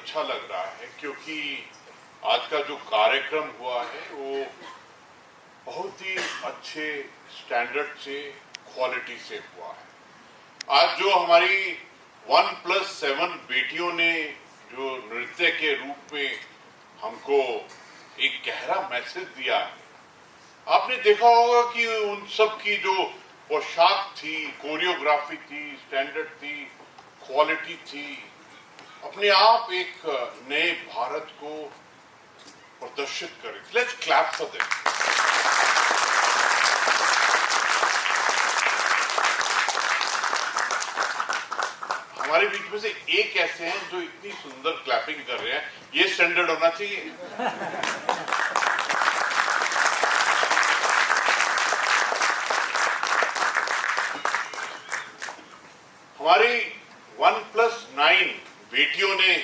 अच्छा लग रहा है क्योंकि आज का जो कार्यक्रम हुआ है वो बहुत ही अच्छे स्टैंडर्ड से, क्वालिटी से हुआ है। आज जो हमारी 1+7 बेटियों ने जो नृत्य के रूप में हमको एक गहरा मैसेज दिया है, आपने देखा होगा कि उन सब की जो पोशाक थी, कोरियोग्राफी थी, स्टैंडर्ड थी, क्वालिटी थी, अपने आप एक नए भारत को प्रदर्शित करे। Let's clap for them. हमारे बीच में से एक ऐसे हैं जो इतनी सुंदर क्लैपिंग कर रहे हैं, ये स्टैंडर्ड होना चाहिए। हमारी 1+9 बेटियों ने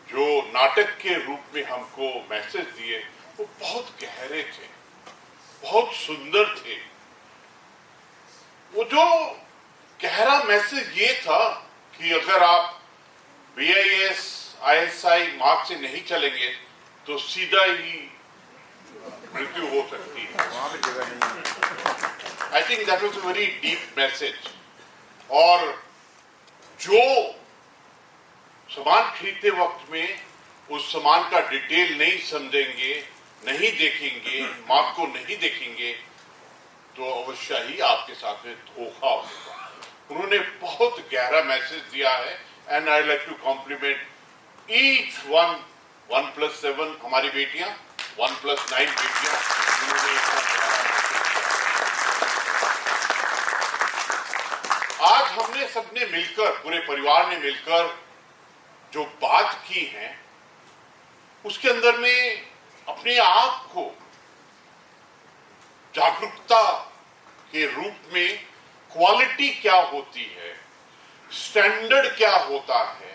जो नाटक के रूप में हमको मैसेज दिए वो बहुत गहरे थे, बहुत सुंदर थे। वो जो गहरा मैसेज ये था कि अगर आप BIS, ISI मार्ग से नहीं चलेंगे तो सीधा ही मृत्यु हो सकती है। I think that was a very deep message. और जो सामान खरीदते वक्त में उस सामान का डिटेल नहीं समझेंगे, नहीं देखेंगे, मार्क को नहीं देखेंगे तो अवश्य ही आपके साथ में धोखा होगा। उन्होंने बहुत गहरा मैसेज दिया है and I like to compliment each one. 1+7 हमारी बेटियां, 1+9 बेटियां, उन्होंने आज हमने सबने मिलकर, पूरे परिवार ने मिलकर जो बात की है उसके अंदर में अपने आप को जागरूकता के रूप में क्वालिटी क्या होती है, स्टैंडर्ड क्या होता है,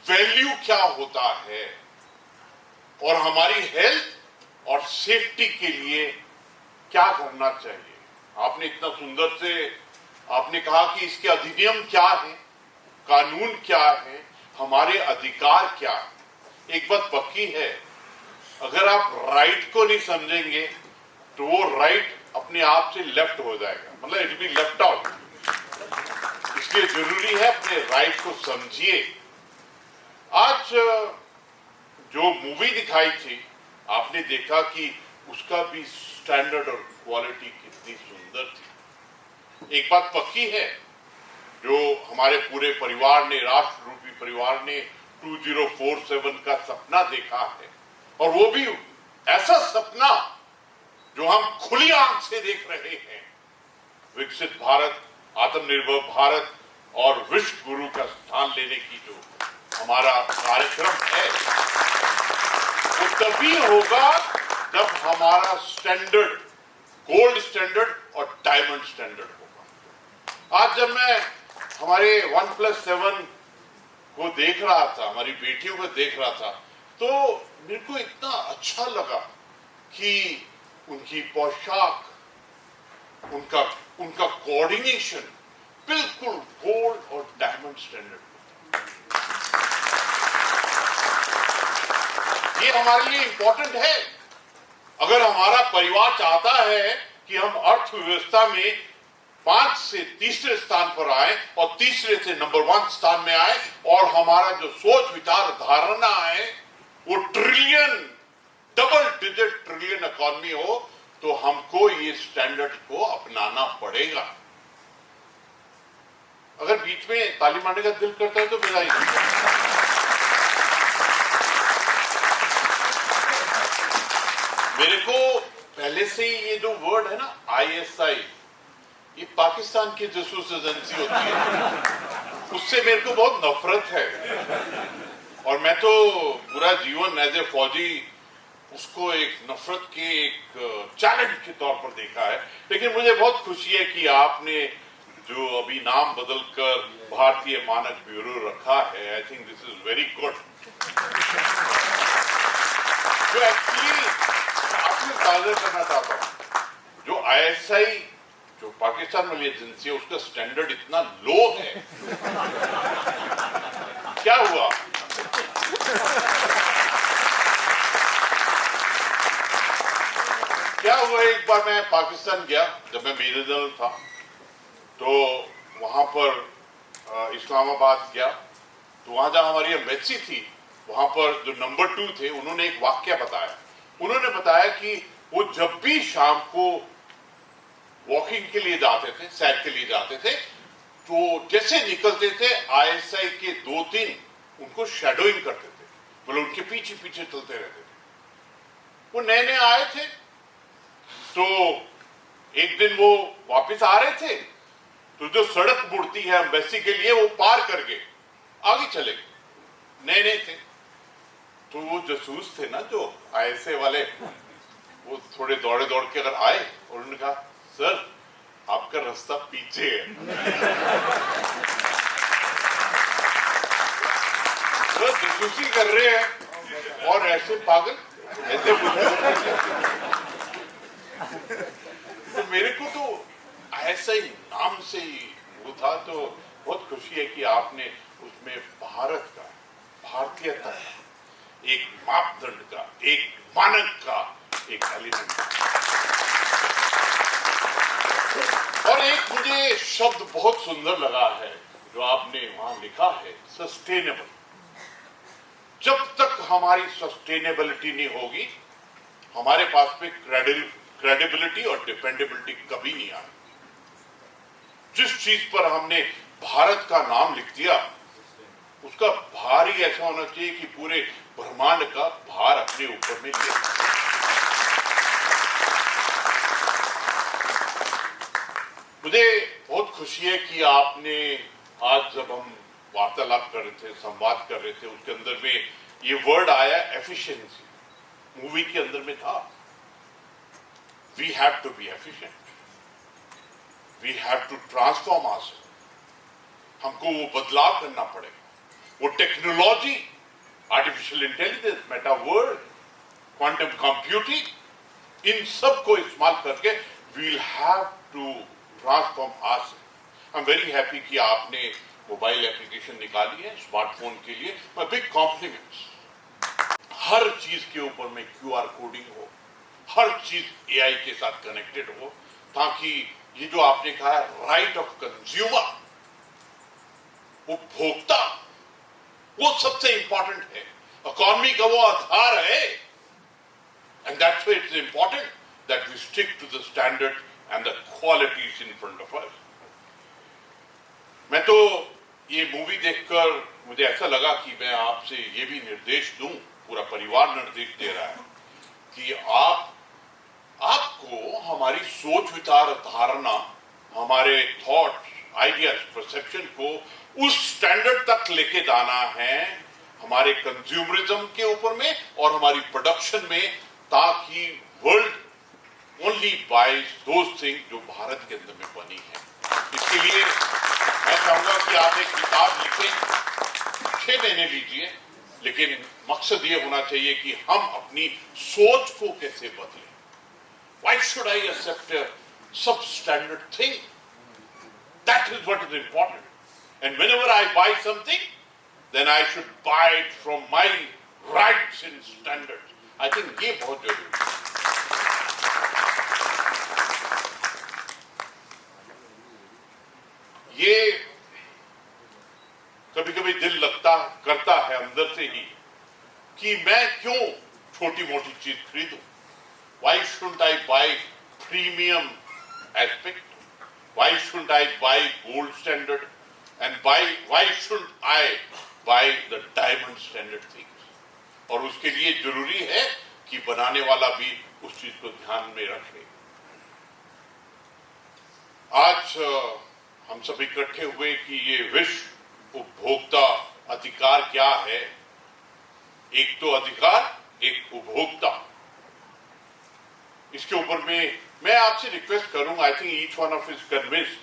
वैल्यू क्या होता है और हमारी हेल्थ और सेफ्टी के लिए क्या करना चाहिए। आपने इतना सुंदर से आपने कहा कि इसके अधिनियम क्या है, कानून क्या है, हमारे अधिकार क्या है। एक बात पक्की है, अगर आप राइट को नहीं समझेंगे तो वो राइट अपने आप से लेफ्ट हो जाएगा, मतलब इट बी लेफ्ट आउट। इसलिए जरूरी है अपने राइट को समझिए। आज जो मूवी दिखाई थी आपने देखा कि उसका भी स्टैंडर्ड और क्वालिटी कितनी सुंदर थी। एक बात पक्की है, जो हमारे पूरे परिवार ने, राष्ट्र रूपी परिवार ने 2047 का सपना देखा है और वो भी ऐसा सपना जो हम खुली आंख से देख रहे हैं, विकसित भारत, आत्मनिर्भर भारत और विश्व गुरु का स्थान लेने की जो हमारा कार्यक्रम है वो तभी होगा जब हमारा स्टैंडर्ड गोल्ड स्टैंडर्ड और डायमंड स्टैंडर्ड होगा। आज जब मैं हमारे 1+7 को देख रहा था, हमारी बेटियों को देख रहा था, तो मेरे को इतना अच्छा लगा कि उनकी पोशाक, उनका कोऑर्डिनेशन बिल्कुल गोल्ड और डायमंड स्टैंडर्ड। ये हमारे लिए इंपॉर्टेंट है। अगर हमारा परिवार चाहता है कि हम अर्थव्यवस्था में 5 से तीसरे स्थान पर आए और तीसरे से नंबर 1 स्थान में आए और हमारा जो सोच विचार धारणा है वो trillion, double digit trillion economy हो, तो हमको ये स्टैंडर्ड को अपनाना पड़ेगा। अगर बीच में ताली मारने का दिल करता है तो मेरा ही मेरे को पहले से ही ये जो वर्ड है ना ISI, ये पाकिस्तान की जासूस एजेंसी होती है, उससे मेरे को बहुत नफरत है। और मैं तो पूरा जीवन एज ए फौजी उसको एक नफरत के एक चैलेंज के तौर पर देखा है। लेकिन मुझे बहुत खुशी है कि आपने जो अभी नाम बदलकर भारतीय मानक ब्यूरो रखा है, आई think this is very good. जो एक्चुअली आपसे ताज़ा करना चाहता हूँ, जो ISI जो पाकिस्तान वाली एजेंसी है उसका स्टैंडर्ड इतना लो है, क्या हुआ? हुआ, एक बार मैं पाकिस्तान गया, जब मैं मेजर जनरल था, तो वहां पर इस्लामाबाद गया, तो वहां जहां हमारी एम्बेसी थी, वहां पर जो नंबर 2 थे, उन्होंने एक वाक्य बताया। उन्होंने बताया कि वो जब भी शाम को वॉकिंग के लिए जाते थे, सैर के लिए जाते थे, तो जैसे निकलते थे आईएसआई के 2-3 उनको शैडोइंग करते थे, मतलब उनके पीछे पीछे चलते रहते थे। वो नए नए आए थे, तो एक दिन वो वापस आ रहे थे, तो जो सड़क मुड़ती है एम्बेसी के लिए, वो पार करके आगे चले गए, नए नए थे। तो वो जासूस थे ना जो आईएसए वाले, वो थोड़े दौड़े दौड़ के अगर आए और उन्होंने कहा, सर आपका रास्ता पीछे है। सर जासूसी कर रहे हैं और ऐसे पागल, ऐसे तो मेरे को तो ऐसा ही नाम से ही वो था। तो बहुत खुशी है कि आपने उसमें भारत का, भारतीयता का, एक मापदंड का, एक मानक का एक एलिमेंट। और एक मुझे शब्द बहुत सुंदर लगा है जो आपने वहां लिखा है, सस्टेनेबल। जब तक हमारी सस्टेनेबिलिटी नहीं होगी, हमारे पास में क्रेडिबिलिटी और डिपेंडेबिलिटी कभी नहीं आएगी। जिस चीज पर हमने भारत का नाम लिख दिया, उसका भार ही ऐसा होना चाहिए कि पूरे ब्रह्मांड का भार अपने ऊपर में लिया। मुझे बहुत खुशी है कि आपने आज जब हम वार्तालाप कर रहे थे, संवाद कर रहे थे, उसके अंदर में ये वर्ड आया एफिशिएंसी। मूवी के अंदर में था, we have to be efficient, we have to transform ourselves. हमको वो बदलाव करना पड़ेगा। वो technology, artificial intelligence, metaworld, quantum computing, इन सब को इस्तेमाल करके we'll have to transform ourselves. I am very happy कि आपने मोबाइल एप्लीकेशन निकाली है स्मार्टफोन के लिए। My big compliments. हर चीज के ऊपर में क्यूआर कोडिंग हो, हर चीज एआई के साथ कनेक्टेड हो, ताकि ये जो आपने कहा राइट ऑफ कंज्यूमर, उपभोक्ता, वो सबसे इंपॉर्टेंट है। इकोनॉमी का वो आधार है। And that's why it's important that we stick to the standard and the qualities in front of us. मैं तो ये मूवी देखकर मुझे ऐसा लगा कि मैं आपसे ये भी निर्देश दूं, पूरा परिवार निर्देश दे रहा है कि आपको हमारी सोच, विचार, धारणा, हमारे थॉट्स, आइडियाज, परसेप्शन को उस स्टैंडर्ड तक लेके जाना है हमारे कंज्यूमरिज्म के ऊपर में और हमारी प्रोडक्शन में, ताकि world only buys those things जो भारत के अंदर में बनी है। इसके लिए मैं चाहूंगा कि आप एक किताब लिखें, 6 महीने लीजिए, लेकिन मकसद ये होना चाहिए कि हम अपनी सोच को कैसे बदलें। Why should I accept a substandard thing? That is what is important. And whenever I buy something, then I should buy it from my rights and standards. I think ये बहुत जरूरी है। ये कभी कभी दिल करता है अंदर से ही कि मैं क्यों छोटी मोटी चीज खरीदूं। Why shouldn't I buy premium aspect? Why shouldn't I buy gold standard? And why shouldn't I buy the diamond standard things? और उसके लिए जरूरी है कि बनाने वाला भी उस चीज को ध्यान में रखे। आज हम सब इकट्ठे हुए कि ये विश्व उपभोक्ता अधिकार क्या है। एक तो अधिकार, एक उपभोक्ता। इसके ऊपर में मैं आपसे रिक्वेस्ट करूंगा, I think each one of is convinced,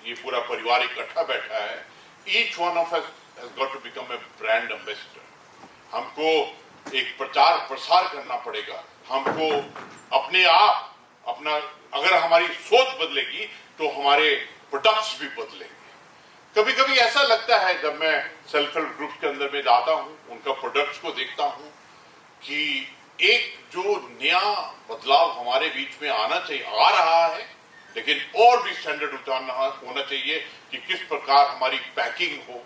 ये पूरा परिवार इकट्ठा बैठा है, each one of us has got to become a brand ambassador. हमको एक प्रचार प्रसार करना पड़ेगा। हमको अपने आप अगर हमारी सोच बदलेगी तो हमारे प्रोडक्ट्स भी बदलेंगे। कभी कभी ऐसा लगता है जब मैं सेल्फ हेल्प ग्रुप के अंदर में जाता हूं, उनका प्रोडक्ट्स को देखता हूं, कि एक जो नया बदलाव हमारे बीच में आना चाहिए, आ रहा है, लेकिन और भी स्टैंडर्ड उतारना होना चाहिए कि किस प्रकार हमारी पैकिंग हो,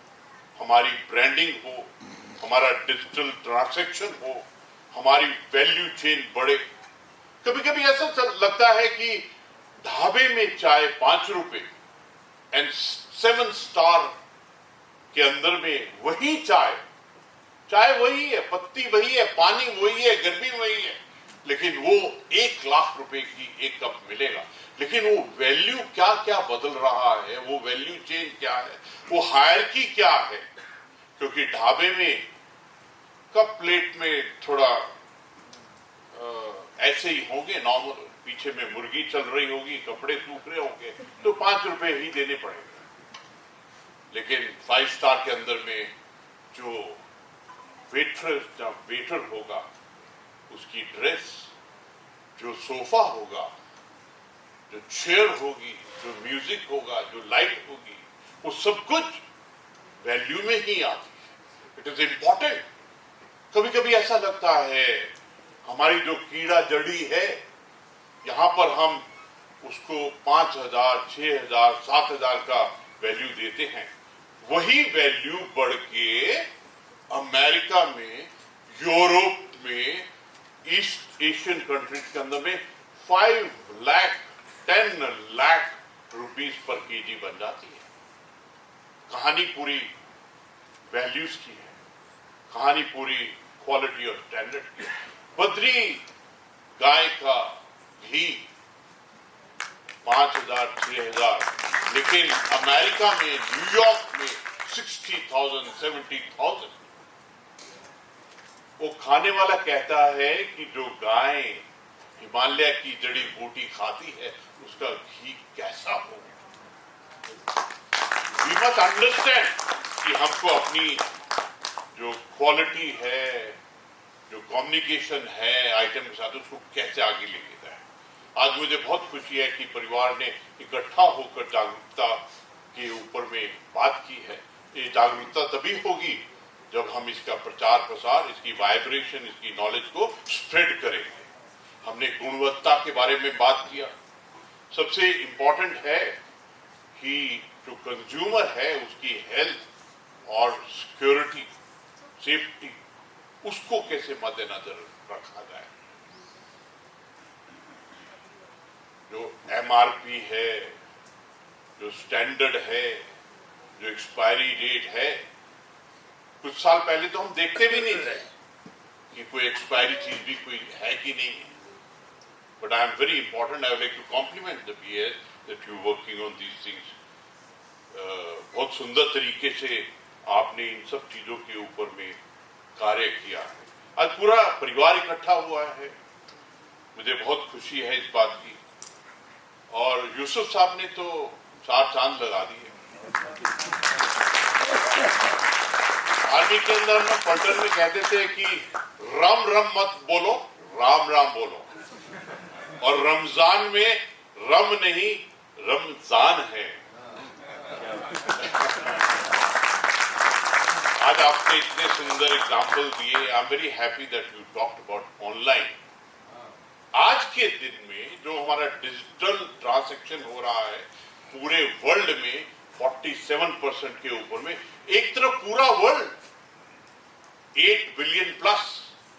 हमारी ब्रांडिंग हो, हमारा डिजिटल ट्रांजैक्शन हो, हमारी वैल्यू चेन बढ़े। कभी कभी ऐसा लगता है कि ढाबे में चाय 5 रुपए एंड 7 स्टार के अंदर में वही चाय वही है, पत्ती वही है, पानी वही है, गर्मी वही है, लेकिन वो 1 लाख रुपए की एक कप मिलेगा। लेकिन वो वैल्यू क्या क्या बदल रहा है, वो वैल्यू चेन क्या है, वो हायरकी क्या है। क्योंकि ढाबे में कप प्लेट में थोड़ा ऐसे ही होंगे नॉर्मल, पीछे में मुर्गी चल रही होगी, कपड़े सूख रहे होंगे, तो 5 रुपए ही देने पड़ेंगे। लेकिन 5 स्टार के अंदर में जो वेटर होगा, उसकी ड्रेस, जो सोफा होगा, जो चेयर होगी, जो म्यूजिक होगा, जो लाइट होगी, वो सब कुछ वैल्यू में ही आती है। It is important. कभी कभी ऐसा लगता है हमारी जो कीड़ा जड़ी है, यहां पर हम उसको 5,000, 6,000, 7,000 का वैल्यू देते हैं। वही वैल्यू बढ़ के अमेरिका में, यूरोप में, ईस्ट एशियन कंट्रीज के अंदर में 5 लाख, 10 लाख रुपीस पर केजी बन जाती है। कहानी पूरी वैल्यूज की है, कहानी पूरी क्वालिटी और स्टैंडर्ड की है। बद्री गाय का घी 5,000, 6,000, लेकिन अमेरिका में, न्यूयॉर्क में 60,000, 70,000। वो खाने वाला कहता है कि जो गाय हिमालय की जड़ी बूटी खाती है, उसका घी कैसा होगा। वी मस्ट अंडरस्टैंड कि हमको अपनी जो क्वालिटी है, जो कम्युनिकेशन है आइटम के साथ, उसको कैसे आगे लेके जाए। आज मुझे बहुत खुशी है कि परिवार ने इकट्ठा होकर जागरूकता के ऊपर में बात की है। ये जागरूकता तभी होगी जब हम इसका प्रचार प्रसार, इसकी वाइब्रेशन, इसकी नॉलेज को स्प्रेड करेंगे। हमने गुणवत्ता के बारे में बात किया। सबसे इंपॉर्टेंट है कि जो कंज्यूमर है, उसकी हेल्थ और सिक्योरिटी, सेफ्टी, उसको कैसे मद्देनजर रखा जाए। जो एमआरपी है, जो स्टैंडर्ड है, जो एक्सपायरी डेट है, कुछ साल पहले तो हम देखते भी नहीं थे कि कोई एक्सपायरी चीज भी कोई है कि नहीं है। But I am very important, I would like to compliment the BS that you working on these things. बहुत सुंदर तरीके से आपने इन सब चीजों के ऊपर में कार्य किया है। आज पूरा परिवार इकट्ठा हुआ है, मुझे बहुत खुशी है इस बात की। और यूसुफ साहब ने तो 4 चांद लगा दिए। आर्मी के अंदर में पलटन में कहते थे कि राम राम मत बोलो, राम राम बोलो। और रमजान में रम नहीं, रमजान है। आज आपने इतने सुंदर एग्जाम्पल दिए। आई am very happy that you talked about online. आज के दिन में जो हमारा डिजिटल ट्रांजैक्शन हो रहा है पूरे वर्ल्ड में 47% के ऊपर में, एक तरफ पूरा वर्ल्ड 8 बिलियन प्लस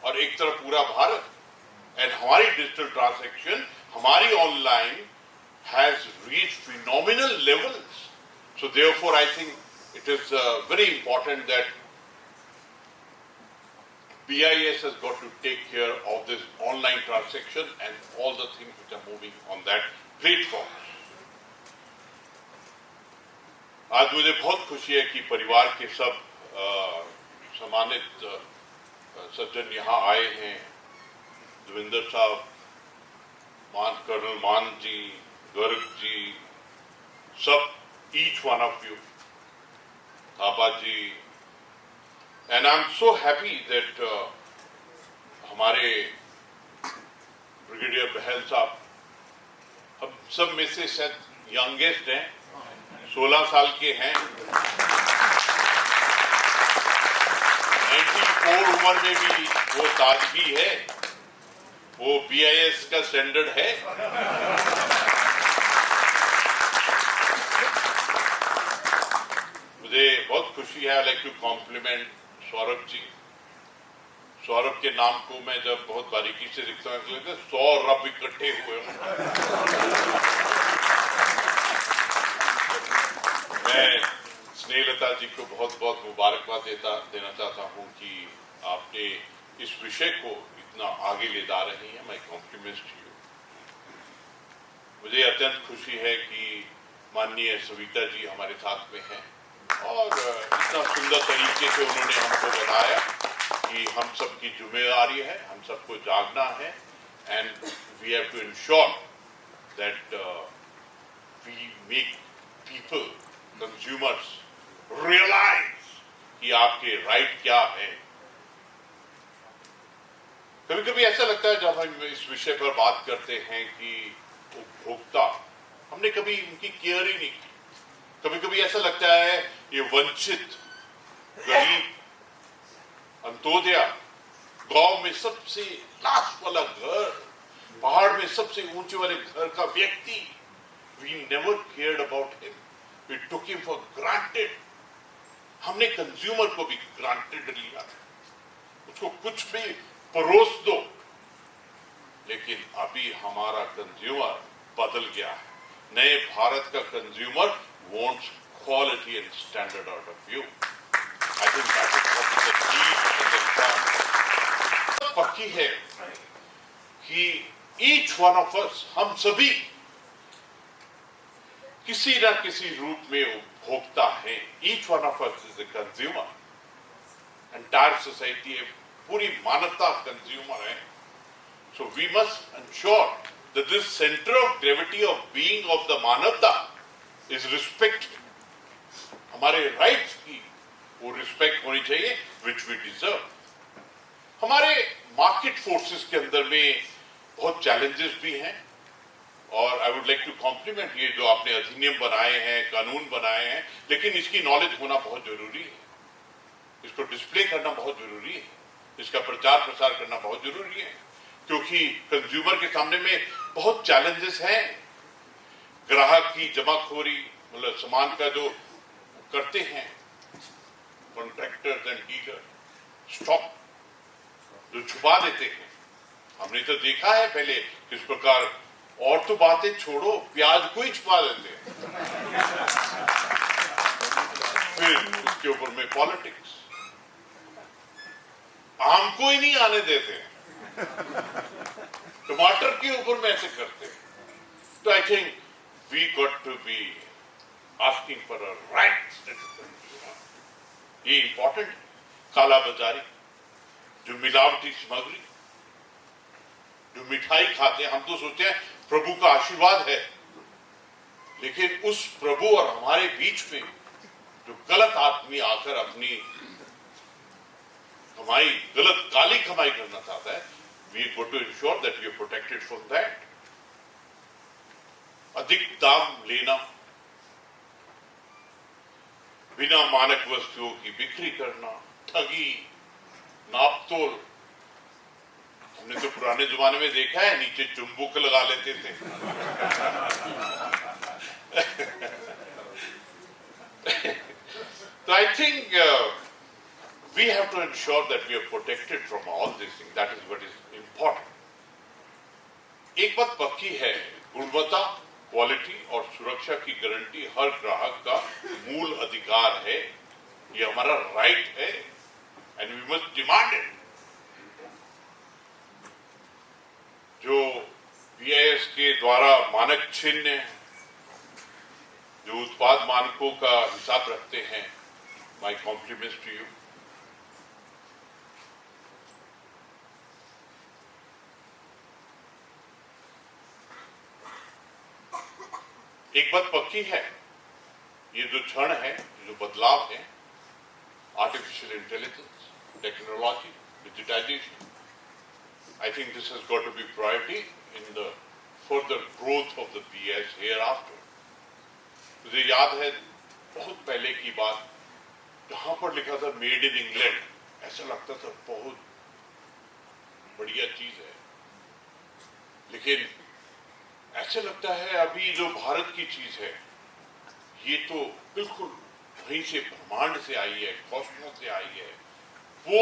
और एक तरफ पूरा भारत, एंड हमारी डिजिटल ट्रांजैक्शन, हमारी online has reached phenomenal levels. So therefore I think it is very important that BIS has got to take care of this online transaction and all the things which are moving on that platform. आज मुझे बहुत खुशी है कि परिवार के सब सम्मानित सज्जन यहाँ आए हैं। देवेंद्र साहब, कर्नल मान जी, गर्ग जी, सब, each one of you, Thapa ji, and I'm so happy that हमारे ब्रिगेडियर बहल साहब हम सब में से शायद यंगेस्ट हैं, 16 साल के हैं। 94 उम्र में भी वो ताजगी है वो BIS का स्टैंडर्ड है। मुझे बहुत खुशी है। I like to compliment Saurabh ji. Saurabh के नाम को मैं जब बहुत बारीकी से लिखता हूँ तो 100 रब इकट्ठे हुए। मैं स्नेहलता जी को बहुत बहुत मुबारकबाद देना चाहता हूँ कि आपने इस विषय को इतना आगे ले जा रही हैं। My compliments to you. मुझे अत्यंत खुशी है कि माननीय सविता जी हमारे साथ में हैं और इतना सुंदर तरीके से उन्होंने हमको बताया कि हम सबकी जिम्मेदारी है, हम सबको जागना है and we have to ensure that we make people consumers realise कि आपके राइट क्या है। कभी कभी ऐसा लगता है जब हम इस विषय पर बात करते हैं कि उपभोक्ता, हमने कभी उनकी केयर ही नहीं की। कभी कभी ऐसा लगता है ये वंचित, गरीब, अंत्योदया, गांव में सबसे लास्ट वाला घर, पहाड़ में सबसे ऊंचे वाले घर का व्यक्ति, we never cared about him, we took him for granted. हमने कंज्यूमर को भी ग्रांटेड लिया, उसको कुछ भी परोस दो। लेकिन अभी हमारा कंज्यूमर बदल गया है। नए भारत का consumer wants quality and standard out of you. I think that is what is the need in the requirement. पक्की है कि ईच वन ऑफ अस, हम सभी किसी ना किसी रूप में उपभोक्ता है। Each one of us is a consumer. Entire society है, पूरी मानवता कंज्यूमर है। So we must ensure that this center of gravity of being of the मानवता is respect। हमारे राइट्स की वो रिस्पेक्ट होनी चाहिए which we deserve। हमारे मार्केट फोर्सेस के अंदर में बहुत चैलेंजेस भी हैं और I would like to compliment ये जो आपने अधिनियम बनाए हैं, कानून बनाए हैं, लेकिन इसकी नॉलेज होना बहुत जरूरी है। इसको डिस्प्ले करना बहुत जरूरी है, इसका प्रचार प्रसार करना बहुत जरूरी है, क्योंकि कंज्यूमर के सामने में बहुत चैलेंजेस हैं। ग्राहक की जमाखोरी, मतलब सामान का जो करते हैं कॉन्ट्रैक्टर्स एंड डीलर, स्टॉक जो छुपा देते हैं। हमने तो देखा है पहले किस प्रकार, और तो बातें छोड़ो, प्याज को ही छुपा देते हैं। फिर उसके ऊपर में पॉलिटिक्स, आम को ही नहीं आने देते, टमाटर के ऊपर में ऐसे करते हैं। तो I think we got to be asking for a right. ये इंपॉर्टेंट। काला बाजारी, जो मिलावटी सामग्री, जो मिठाई खाते हैं, हम तो सोचते हैं प्रभु का आशीर्वाद है, लेकिन उस प्रभु और हमारे बीच में जो गलत आदमी आकर अपनी कमाई, गलत काली कमाई करना चाहता है, we got to ensure that we are protected from that। अधिक दाम लेना, बिना मानक वस्तुओं की बिक्री करना, ठगी, नापतोल। हमने तो पुराने जमाने में देखा है, नीचे चुंबक लगा लेते थे। तो I think we have to ensure that we are protected from all these things। That is what is important। एक बात पक्की है, गुणवत्ता, क्वालिटी और सुरक्षा की गारंटी हर ग्राहक का मूल अधिकार है। ये हमारा राइट है and we must demand it. जो BIS के द्वारा मानक चिन्ह, जो उत्पाद मानकों का हिसाब रखते हैं, माय कॉम्प्लीमेंट्स टू यू। एक बात पक्की है, ये जो क्षण है, जो बदलाव है, artificial intelligence, technology, digitisation, I think this has got to be priority in the further growth of the BIS hereafter. मुझे याद है बहुत पहले की बात, जहां पर लिखा था मेड इन इंग्लैंड, ऐसा लगता था बहुत बढ़िया चीज है। लेकिन ऐसे लगता है अभी जो भारत की चीज है ये तो बिल्कुल वहीं से, ब्रह्मांड से आई है, कॉस्मोस से आई है। वो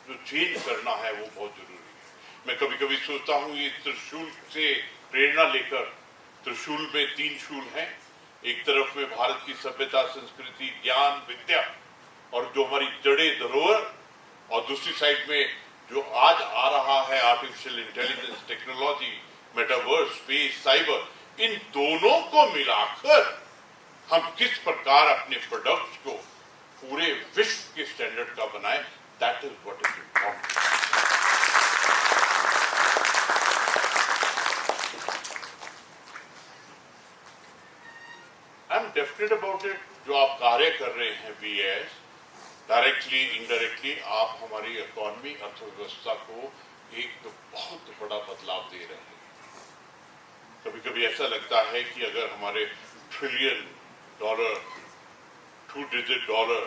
जो चेंज करना है वो बहुत जरूरी है। मैं कभी कभी सोचता हूँ ये त्रिशूल से प्रेरणा लेकर, त्रिशूल में 3 शूल हैं, एक तरफ में भारत की सभ्यता, संस्कृति, ज्ञान, विद्या और जो हमारी जड़ें, धरोहर, और दूसरी साइड में जो आज आ रहा है artificial intelligence, technology, metaverse, space, cyber, इन दोनों को मिलाकर हम किस प्रकार अपने प्रोडक्ट्स को पूरे विश्व के स्टैंडर्ड का बनाए, that is what is important. I am definite about it. जो आप कार्य कर रहे हैं बीएस, डायरेक्टली इनडायरेक्टली आप हमारी इकोनॉमी, अर्थव्यवस्था को एक तो बहुत बड़ा बदलाव दे रहे हैं। कभी कभी ऐसा लगता है कि अगर हमारे $1 trillion, 2 digit dollar,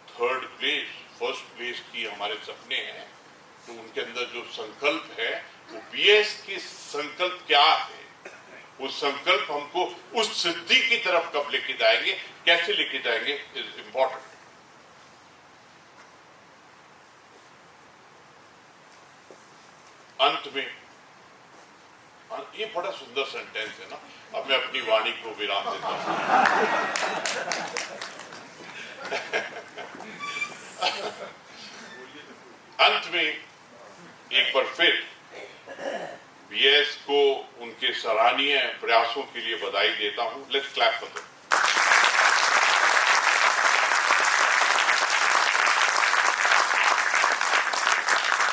3rd place, 1st place की हमारे सपने हैं, तो उनके अंदर जो संकल्प है वो बीएस के संकल्प क्या है, वो संकल्प हमको उस सिद्धि की तरफ कब लेके जाएंगे, कैसे लेके जाएंगे, इज इंपॉर्टेंट। अंत में, ये बड़ा सुंदर सेंटेंस है ना, अब मैं अपनी वाणी को विराम देता हूं। अंत में एक बार फिर बीएस को उनके सराहनीय प्रयासों के लिए बधाई देता हूं। Let's clap for them.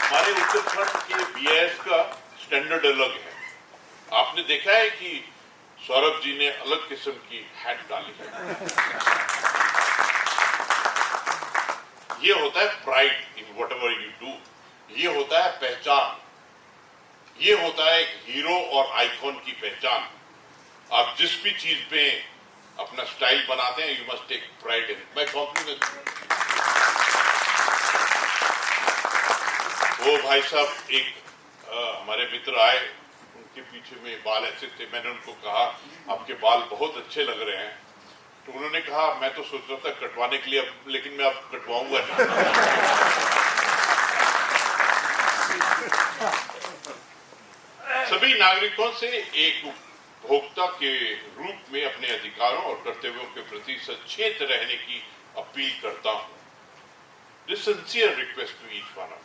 हमारे उत्तराखंड के बीएस का स्टैंडर्ड अलग है। आपने देखा है कि सौरभ जी ने अलग किस्म की हैट डाली है। ये होता है pride in whatever you do, ये होता है पहचान, ये होता है एक हीरो और आइकॉन की पहचान। आप जिस भी चीज में अपना स्टाइल बनाते हैं, you must take pride in. My compliment. वो भाई साहब एक हमारे मित्र आए, उनके पीछे में बाल ऐसे थे, मैंने उनको कहा आपके बाल बहुत अच्छे लग रहे हैं, तो उन्होंने कहा मैं तो सोच रहा था कटवाने के लिए, लेकिन मैं अब कटवाऊंगा नहीं। सभी नागरिकों से एक उपभोक्ता के रूप में अपने अधिकारों और कर्तव्यों के प्रति सचेत रहने की अपील करता हूं। This sincere request to each one of you.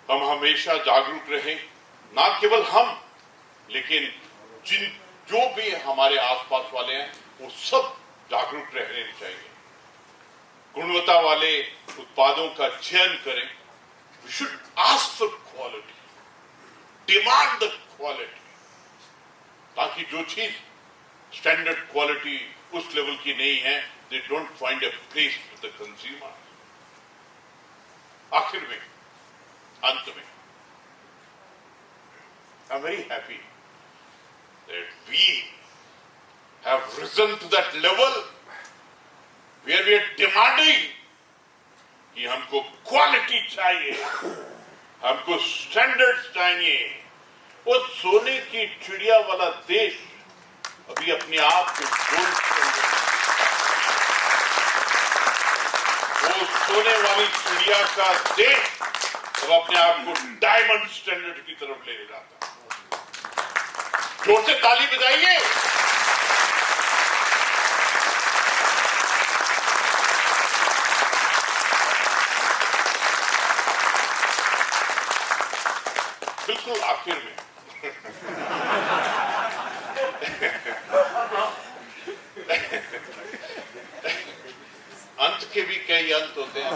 हम हमेशा जागरूक रहें, ना केवल हम, लेकिन जो भी हमारे आसपास वाले हैं वो सब जागरूक रहने चाहिए। गुणवत्ता वाले उत्पादों का चयन करें। We should ask for quality, demand the quality, ताकि जो चीज स्टैंडर्ड क्वालिटी उस लेवल की नहीं है, they don't find a place with the consumer. आखिर में, अंत में, I'm very happy that we have risen to that level where we are demanding कि हमको क्वालिटी चाहिए, हमको स्टैंडर्ड्स चाहिए। वो सोने की चिड़िया वाला देश अभी अपने आप को गोल्ड, वो सोने वाली चिड़िया का देश अब अपने आप को डायमंड स्टैंडर्ड की तरफ ले जाता है। जोर से ताली बजाइए। बिल्कुल आखिर में अंत के भी कई अंत होते हैं।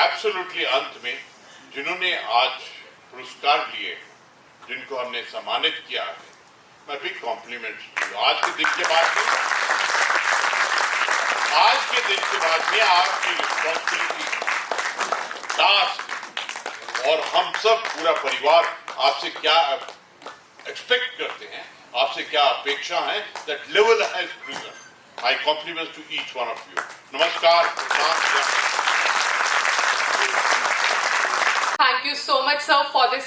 एब्सोल्युटली अंत में जिन्होंने आज पुरस्कार लिए, जिनको हमने सम्मानित किया है, मैं बिग कॉम्प्लीमेंट। आज के दिन के बाद में, आपकी रिस्पॉन्सिबिलिटी, टास्क, और हम सब पूरा परिवार आपसे क्या एक्सपेक्ट करते हैं, आपसे क्या अपेक्षा है, that level has reason. I compliment to each one of you. नमस्कार। Thank you so much, sir, for this